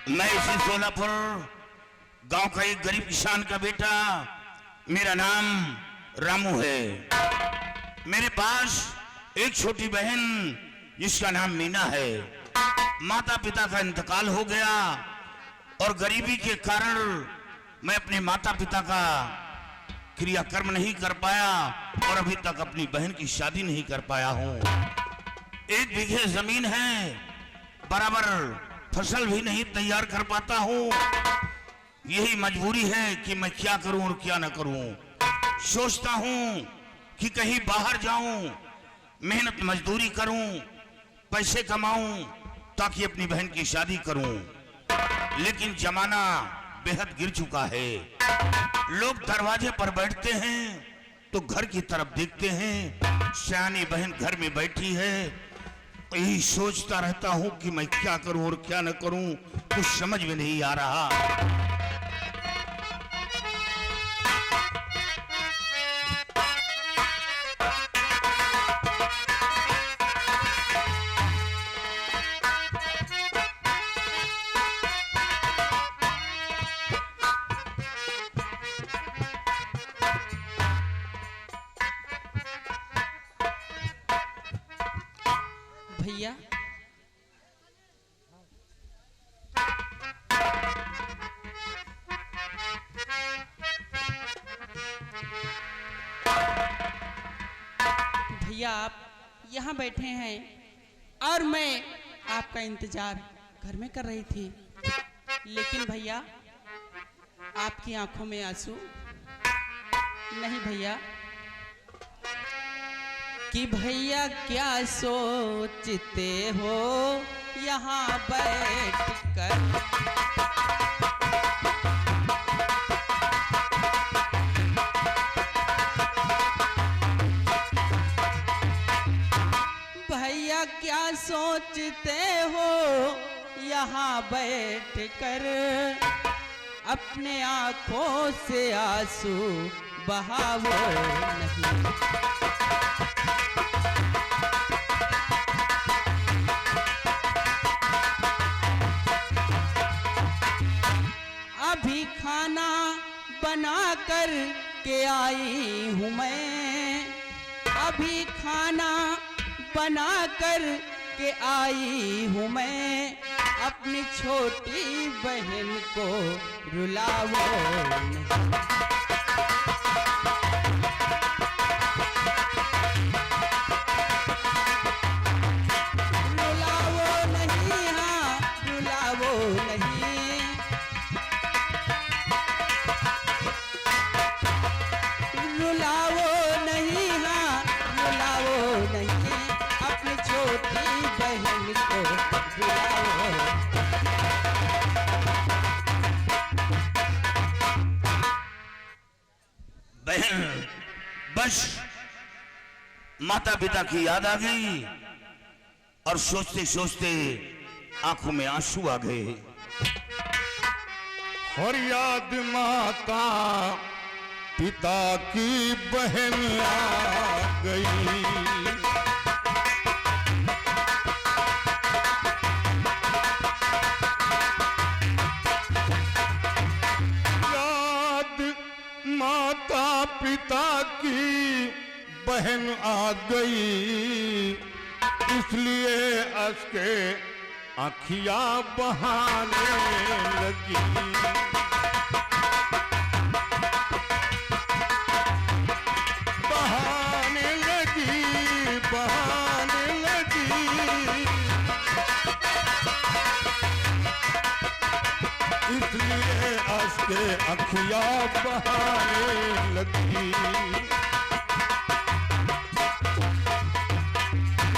मैं इसी सोलापुर गांव का एक गरीब किसान का बेटा, मेरा नाम रामू है। मेरे पास एक छोटी बहन जिसका नाम मीना है। माता पिता का इंतकाल हो गया और गरीबी के कारण मैं अपने माता पिता का क्रियाकर्म नहीं कर पाया और अभी तक अपनी बहन की शादी नहीं कर पाया हूँ। 1 बीघे जमीन है, बराबर फसल भी नहीं तैयार कर पाता हूँ। यही मजबूरी है कि मैं क्या करूं और क्या न करूं। सोचता हूं कि कहीं बाहर जाऊं, मेहनत मजदूरी करूं, पैसे कमाऊं ताकि अपनी बहन की शादी करूं। लेकिन जमाना बेहद गिर चुका है। लोग दरवाजे पर बैठते हैं तो घर की तरफ देखते हैं, सयानी बहन घर में बैठी है। यही सोचता रहता हूं कि मैं क्या करूं और क्या न करूं, कुछ समझ में नहीं आ रहा। भैया भैया आप यहाँ बैठे हैं और मैं आपका इंतजार घर में कर रही थी, लेकिन भैया आपकी आंखों में आंसू नहीं। भैया कि भैया क्या सोचते हो यहाँ बैठ कर, भैया क्या सोचते हो यहाँ बैठ कर, अपने आंखों से आंसू बहावो नहीं। अभी खाना बना कर के आई हूँ मैं, अभी खाना बना कर के आई हूँ मैं, अपनी छोटी बहन को रुलाओ नहीं। रुलाओ नहीं, हाँ रुलाओ नहीं, रुलाओ नहीं, हाँ रुलाओ नहीं, अपनी छोटी बहन को रुलाओ। बहन, बस माता पिता की याद आ गई और सोचते सोचते आंखों में आंसू आ गए। और याद माता पिता की बहन आ गई, याद माता पिता की बहन आ गई, इसलिए उसके आँखियाँ बहाने लगी। बहाने लगी, बहाने लगी, इसलिए उसके आँखियाँ बहाने लगी।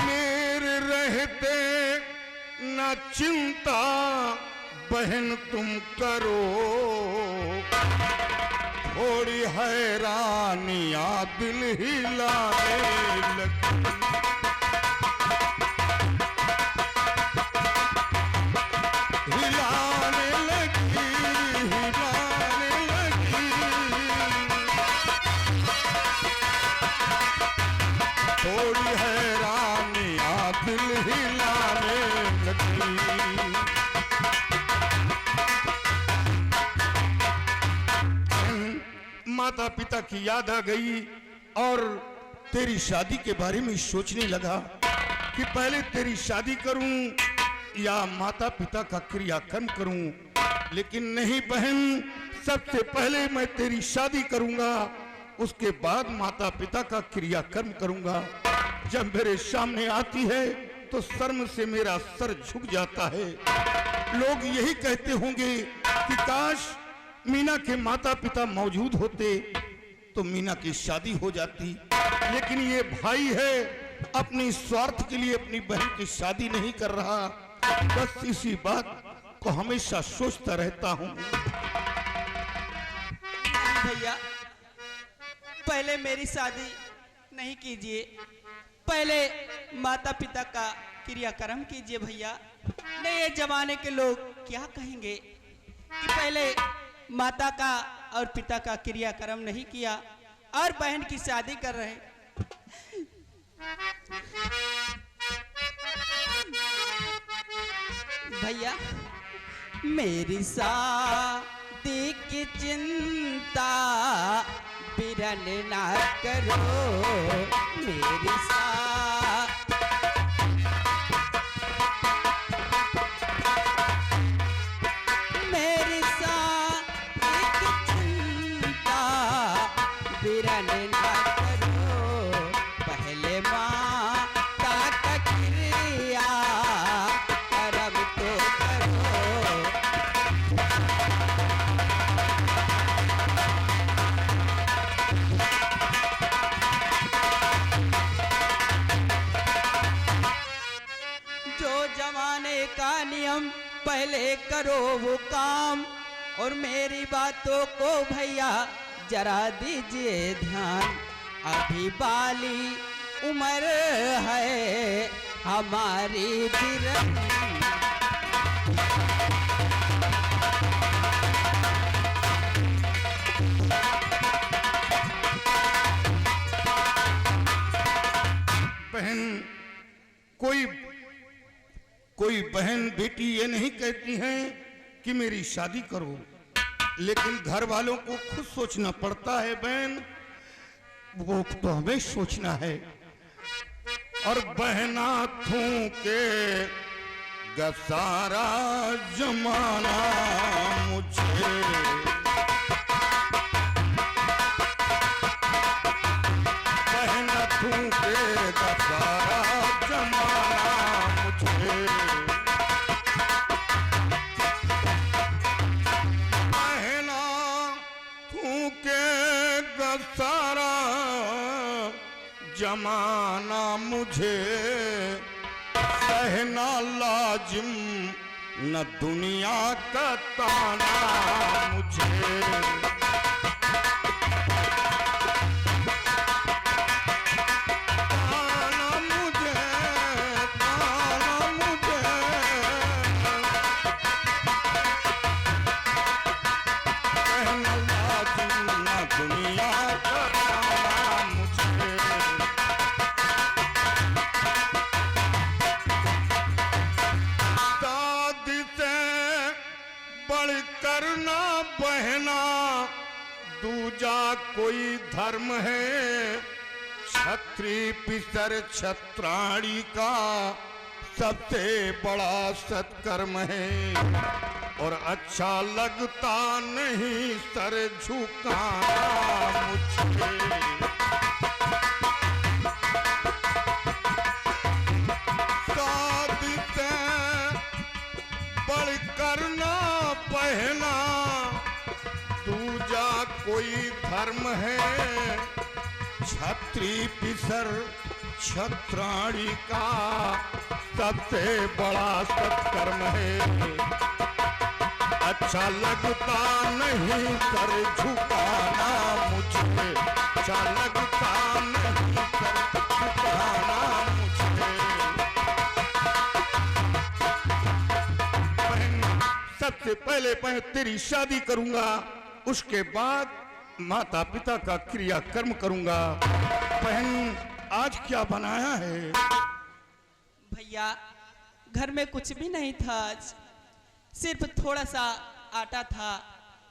मेरे रहते न चिंता बहन तुम करो, थोड़ी हैरानियाँ दिल हिलाने लगी। हिलाने लगी, हिलाने लगी, थोड़ी हैरानियाँ दिल हिलाने लगी। माता पिता की याद आ गई और तेरी शादी के बारे में सोचने लगा कि पहले तेरी शादी करूं या माता पिता का क्रियाकर्म करूं। लेकिन नहीं बहन, सबसे पहले मैं तेरी शादी करूंगा, उसके बाद माता पिता का क्रियाकर्म करूंगा। जब मेरे सामने आती है तो शर्म से मेरा सर झुक जाता है। लोग यही कहते होंगे कि काश मीना के माता पिता मौजूद होते तो मीना की शादी हो जाती। लेकिन ये भाई है, अपनी स्वार्थ के लिए अपनी बहन की शादी नहीं कर रहा। बस इसी बात को हमेशा सोचता रहता हूँ। भैया, पहले मेरी शादी नहीं कीजिए, पहले माता पिता का क्रियाकर्म कीजिए भैया। नहीं, ये जमाने के लोग क्या कहेंगे कि पहले माता का और पिता का क्रियाकर्म नहीं किया और बहन की शादी कर रहे। भैया, मेरी शादी की चिंता बिरन ना करो। मेरी मेरी शादी की चिंता बिरन ना करो। पहले माता का क्रिया कर्म तो करो। जमाने का नियम पहले करो वो काम, और मेरी बातों को भैया जरा दीजिए ध्यान। अभी बाली उम्र है हमारी बिरन। बहन, कोई बहन बेटी ये नहीं कहती हैं कि मेरी शादी करो, लेकिन घर वालों को खुद सोचना पड़ता है बहन। वो तो हमें सोचना है। और बहना थूके गसारा जमाना मुझे, बहना थूके गसारा जमाना मुझे। बहना थूके गसारा जमाना मुझे, सहना लाजिम न दुनिया का ताना मुझे। ताना मुझे, ताना मुझे, सहना लाजिम न दुनिया का ताना मुझे। दादी से बढ़कर ना बहना दूजा कोई धर्म है। छत्री पिसर छत्राणी का सबसे बड़ा सत्कर्म है। और अच्छा लगता नहीं सर झुकाना मुझे। शादी से बढ़कर ना पहना दूजा कोई धर्म है। छत्री पिसर छत्राणी का सबसे बड़ा सत्कर्म है। अच्छा लगता नहीं सर झुकाना मुझे। अच्छा लगता नहीं सर झुकाना मुझे। बहन, सबसे पहले मैं तेरी शादी करूंगा, उसके बाद माता पिता का क्रियाकर्म करूंगा। बहन, आज क्या बनाया है? भैया, घर में कुछ भी नहीं था आज, सिर्फ थोड़ा सा आटा था,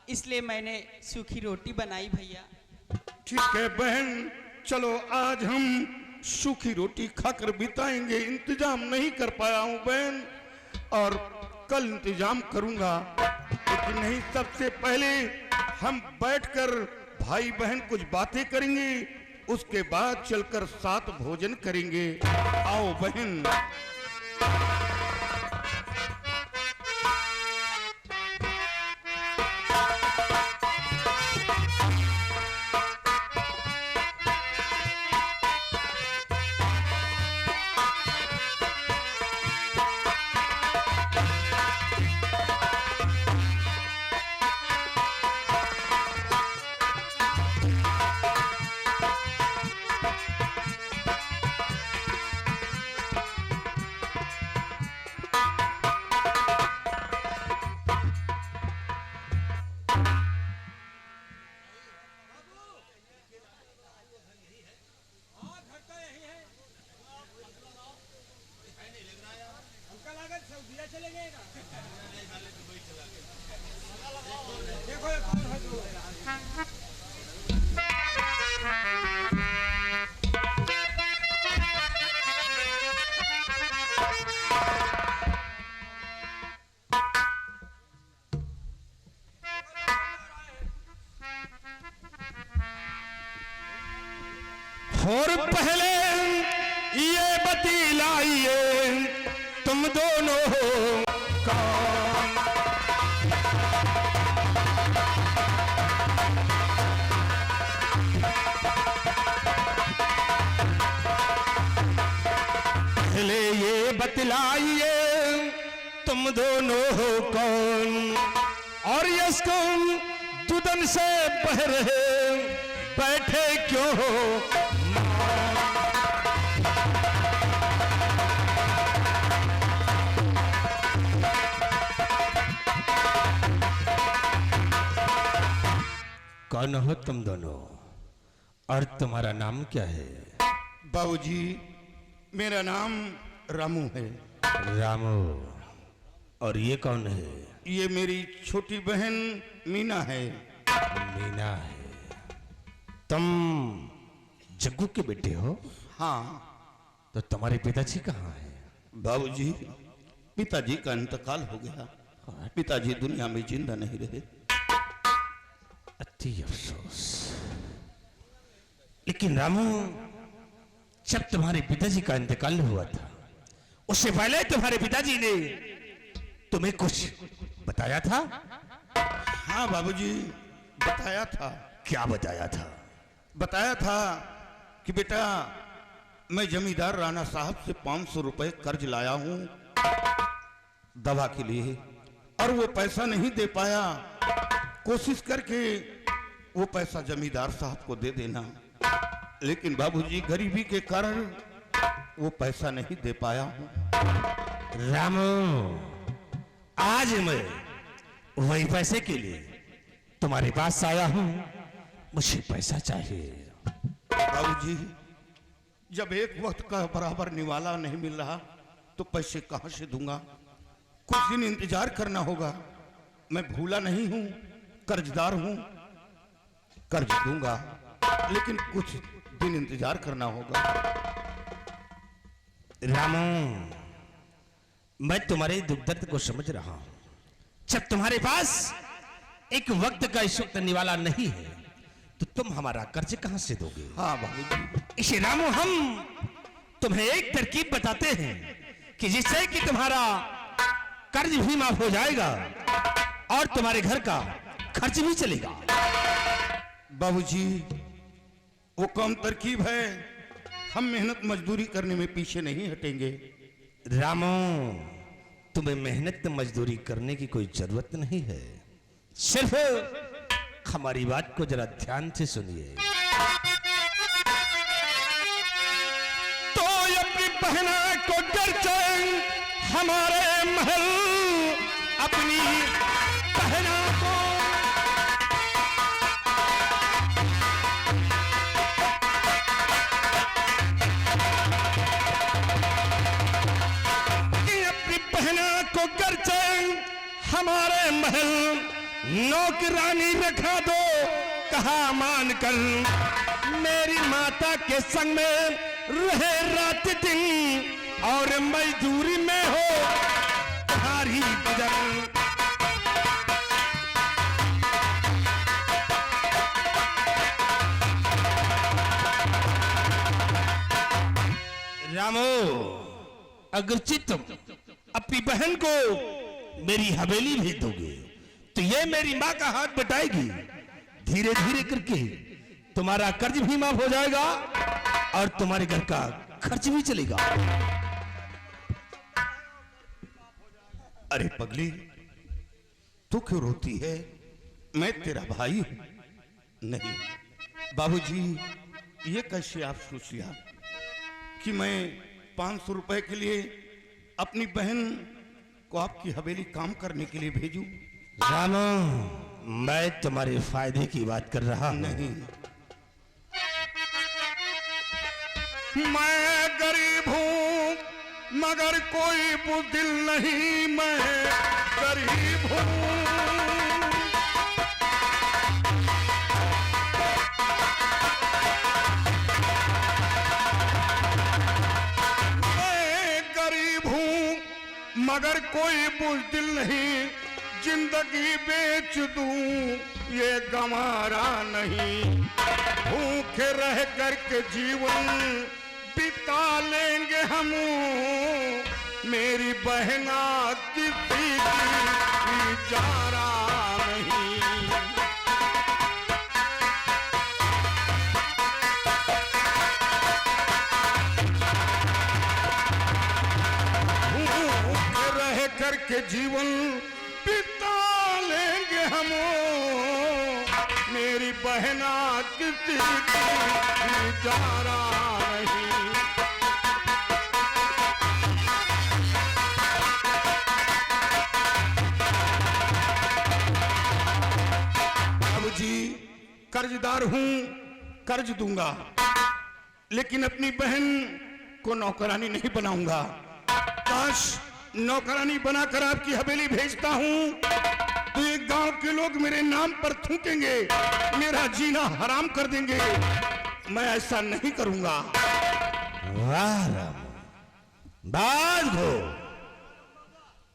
इसलिए मैंने सूखी रोटी बनाई भैया। ठीक है बहन, चलो आज हम सूखी रोटी खाकर बिताएंगे। इंतजाम नहीं कर पाया हूँ बहन, और कल इंतजाम करूंगा। लेकिन नहीं, सबसे पहले हम बैठकर भाई बहन कुछ बातें करेंगे, उसके बाद चलकर साथ भोजन करेंगे। आओ बहन। और पहले ये बतलाइए तुम दोनों कौन? पहले ये बतलाइए तुम दोनों हो कौन, और इसको दुदन से बह रहे बैठे क्यों हो? कौन हो तुम दोनों, और तुम्हारा नाम क्या है? बाबूजी, मेरा नाम रामू है। रामू, और ये कौन है? ये मेरी छोटी बहन मीना है। मीना है। तुम जग्गू के बेटे हो? हाँ। तो तुम्हारे पिताजी कहाँ हैं? बाबूजी, पिताजी का इंतकाल हो गया। पिताजी दुनिया में जिंदा नहीं रहे। अति अफसोस। लेकिन रामू, जब तुम्हारे पिताजी का इंतकाल हुआ था, उससे पहले तुम्हारे पिताजी ने तुम्हें कुछ बताया था? हाँ बाबूजी, बताया था। क्या बताया था? बताया था कि बेटा, मैं जमींदार राणा साहब से 500 रुपए कर्ज लाया हूं दवा के लिए, और वो पैसा नहीं दे पाया। कोशिश करके वो पैसा जमींदार साहब को दे देना। लेकिन बाबूजी, गरीबी के कारण वो पैसा नहीं दे पाया हूं। रामू, आज मैं वही पैसे के लिए तुम्हारे पास आया हूं। मुझे पैसा चाहिए। बाबूजी, जब एक वक्त का बराबर निवाला नहीं मिल रहा तो पैसे कहां से दूंगा? कुछ दिन इंतजार करना होगा। मैं भूला नहीं हूं, कर्जदार हूं, कर्ज दूंगा, लेकिन कुछ दिन इंतजार करना होगा। रामू, मैं तुम्हारे दुख दर्द को समझ रहा हूं। जब तुम्हारे पास एक वक्त का इस वक्त निवाला नहीं है, तो तुम हमारा कर्ज कहां से दोगे? हाँ बाबूजी। इसे रामू, हम तुम्हें एक तरकीब बताते हैं कि जिससे कि तुम्हारा कर्ज भी माफ हो जाएगा और तुम्हारे घर का खर्च भी चलेगा। बाबूजी, वो कम तरकीब है। हम मेहनत मजदूरी करने में पीछे नहीं हटेंगे। रामू, तुम्हें मेहनत मजदूरी करने की कोई जरूरत नहीं है। सिर्फ हमारी बात को जरा ध्यान से सुनिए। तो अपनी बहना को डरते हमारे महल, अपनी बहना को हमारे महल नौकरानी रखा दो, कहा मान कर मेरी माता के संग में रहे रात दिन, और मजदूरी में हो तुम्हारी गुजर। रामो, अगरचे तुम अपनी बहन को मेरी हवेली भेज दोगे तो ये मेरी माँ का हाथ बटाएगी। धीरे धीरे करके तुम्हारा कर्ज भी माफ हो जाएगा और तुम्हारे घर का खर्च भी चलेगा। अरे पगली, तू क्यों रोती है? मैं तेरा भाई हूं। नहीं बाबूजी, ये कैसे आप सोच लिया कि मैं 500 रुपए के लिए अपनी बहन को आपकी हवेली काम करने के लिए भेजूं? रामो, मैं तुम्हारे फायदे की बात कर रहा हूं। नहीं, मैं गरीब हूं मगर कोई बुदिल नहीं, मैं गरीब हूं। मैं गरीब हूं मगर कोई बुदिल नहीं, जिंदगी बेच दूं ये गंवारा नहीं। भूखे रह करके जीवन बिता लेंगे हम, मेरी बहना किसी की इजारा नहीं। भूखे रह करके जीवन बिता लेंगे हम, मेरी बहना किसी की इजारा नहीं। बाबूजी, कर्जदार हूं, कर्ज दूंगा, लेकिन अपनी बहन को नौकरानी नहीं बनाऊंगा। काश नौकरानी बनाकर आपकी हवेली भेजता हूं तो ये गांव के लोग मेरे नाम पर थूकेंगे, मेरा जीना हराम कर देंगे। मैं ऐसा नहीं करूंगा। वाह राम, बात हो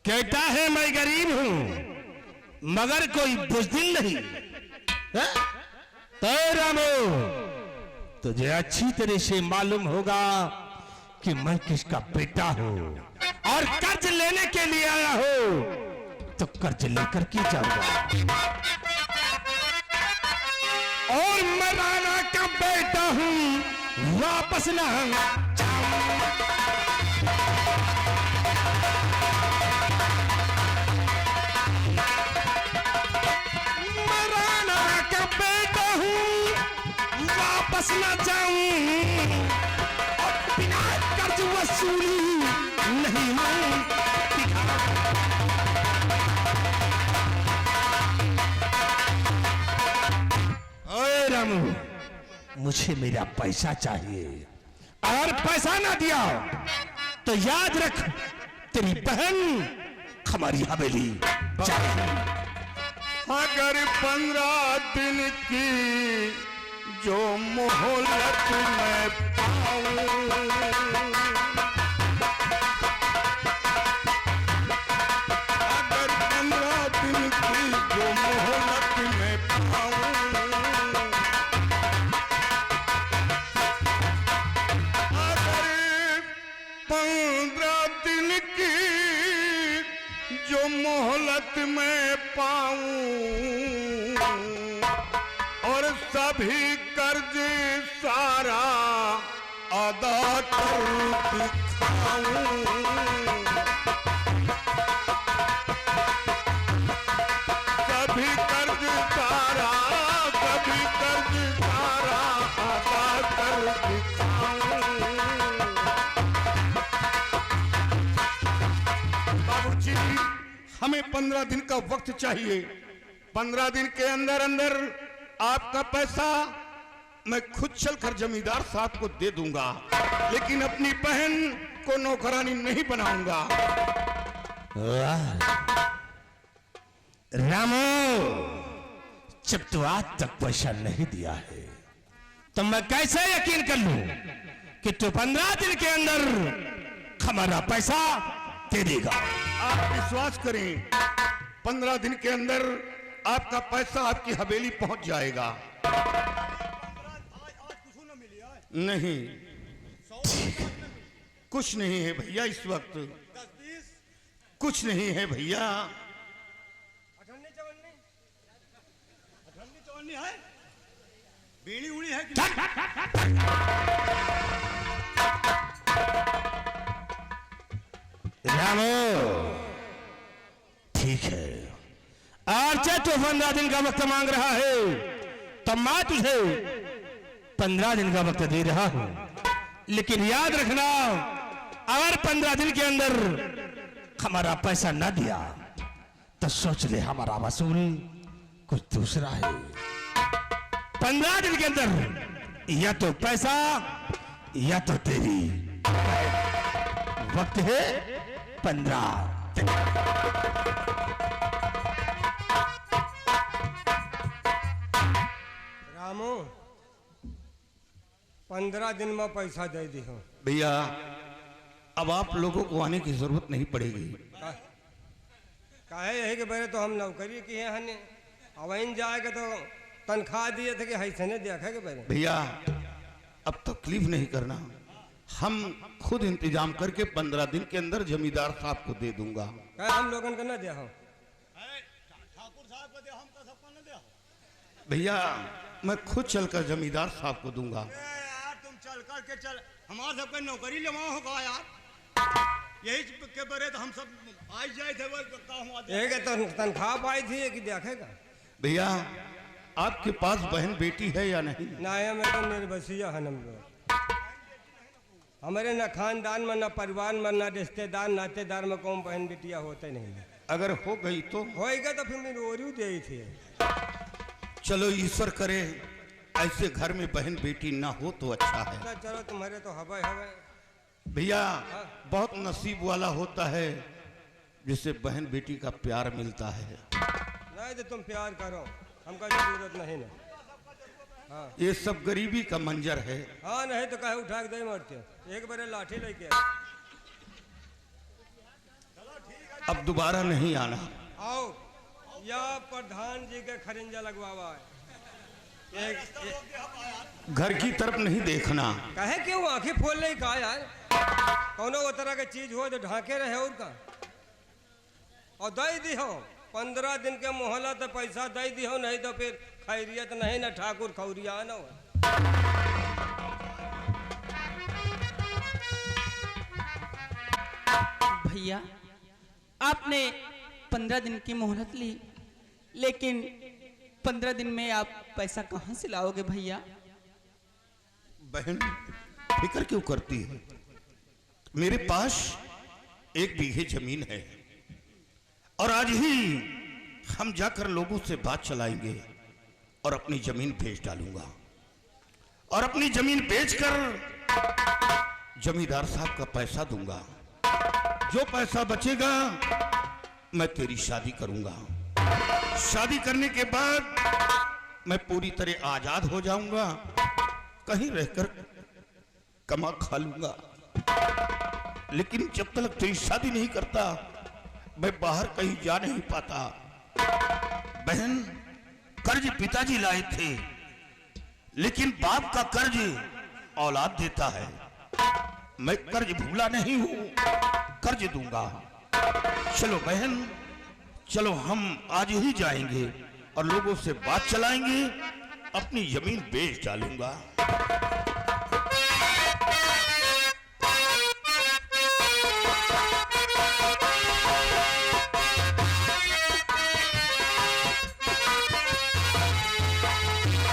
कहता है मैं गरीब हूं मगर कोई बुज़दिल नहीं है? तो रामो, तुझे अच्छी तरह से मालूम होगा कि मैं किसका बेटा हूं और कर्ज लेने के लिए आया हो तो कर्ज लेकर के जाऊंगा। और मैं राणा का बेटा हूं, वापस ना जाऊं। मैं राणा का बेटा हूं, वापस ना जाऊं। और बिना कर्ज वसूली नहीं हूं। रामू, मुझे मेरा पैसा चाहिए, और पैसा ना दिया तो याद रख तेरी बहन हमारी हवेली चाहिए। अगर 15 दिन की जो मोहलत मैं पाऊं, अगर 15 दिन की जो मोहलत मैं पाऊं, अगर 15 दिन की जो मोहलत मैं पाऊं और सभी कर्ज सारा अदा कर दिखाऊं, सभी कर्ज सारा अदा कर दिखाऊं। बाबूजी, हमें 15 दिन का वक्त चाहिए। 15 दिन के अंदर अंदर आपका पैसा मैं खुद चलकर जमींदार साहब को दे दूंगा, लेकिन अपनी बहन को नौकरानी नहीं बनाऊंगा। रामो, जब तू आज तक पैसा नहीं दिया है तो मैं कैसे यकीन कर लूं कि तू 15 दिन के अंदर हमारा पैसा दे देगा। आप विश्वास करें, 15 दिन के अंदर आपका पैसा आपकी हवेली पहुंच जाएगा। नहीं, कुछ नहीं है भैया, इस वक्त कुछ नहीं है भैया। बीड़ी उड़ी है कि रामो, ठीक है, और चाहे तू 15 दिन का वक्त मांग रहा है तो मैं तुझे 15 दिन का वक्त दे रहा हूं, लेकिन याद रखना अगर 15 दिन के अंदर हमारा पैसा ना दिया तो सोच ले हमारा वसूल कुछ दूसरा है। 15 दिन के अंदर या तो पैसा या तो तेरी वक्त है 15। रामू 15 दिन में पैसा दे दी हो। भैया अब आप लोगों को आने की जरूरत नहीं पड़ेगी। काहे यही के पहले तो हम नौकरी की है हने अवैन जाएगा तो तनख्वाह दिए थे कि हैसने देखा के पहले। भैया अब तकलीफ नहीं करना, हम खुद इंतजाम करके 15 दिन के अंदर जमींदार साहब को दे दूंगा। कहे हम लोगन को ना दिया हो। भैया मैं खुद चलकर जमींदार साहब को दूंगा। यार तुम चल कर के चल, हमारे सबके नौकरी लेवा होगा यार, यही के बरे तो हम सब आज जाए थे वो तनख्वाह पाई थी कि देखेगा। भैया आपके पास बहन बेटी है या नहीं? ना है, मैं तो निर्बसिया है हम लोग। हमारे न खानदान में, न परिवार में, न रिश्तेदार नातेदार में कौन बहन बेटिया होते नहीं। अगर हो गई तो होएगा तो फिर मेरी ओरी दे थी। चलो ईश्वर करे ऐसे घर में बहन बेटी ना हो तो अच्छा है। चलो तुम्हारे तो हवा हवा। भैया बहुत नसीब वाला होता है जिसे बहन बेटी का प्यार मिलता है। नहीं तो तुम प्यार करो, हमको जरूरत नहीं ना। हाँ ये सब गरीबी का मंजर है। हाँ नहीं तो कहे उठा के दे मरते, एक बार लाठी लेके अब दोबारा नहीं आना। आओ या प्रधान जी के खरिंजा लगवावा है। घर की तरफ नहीं देखना। कहे क्यों आंखें फोल नहीं कहा यार, कौनो वो तरह के चीज हो तो ढाके रहे और का और दे दी हो। 15 दिन के मोहलत तो पैसा दे दी हो, नहीं तो फिर खैरियत नहीं ना ठाकुर खौरिया न हो। भैया आपने 15 दिन की मोहलत ली, लेकिन 15 दिन में आप पैसा कहां से लाओगे भैया? बहन फिक्र क्यों करती है? मेरे पास 1 बीघे जमीन है और आज ही हम जाकर लोगों से बात चलाएंगे और अपनी जमीन बेच डालूंगा और अपनी जमीन बेचकर जमींदार साहब का पैसा दूंगा। जो पैसा बचेगा मैं तेरी शादी करूंगा। शादी करने के बाद मैं पूरी तरह आजाद हो जाऊंगा, कहीं रहकर कमा खा लूंगा। लेकिन जब तक तेरी शादी नहीं करता मैं बाहर कहीं जा नहीं पाता। बहन कर्ज पिताजी लाए थे, लेकिन बाप का कर्ज औलाद देता है। मैं कर्ज भूला नहीं हूं, कर्ज दूंगा। चलो बहन चलो, हम आज ही जाएंगे और लोगों से बात चलाएंगे, अपनी जमीन बेच डालूंगा।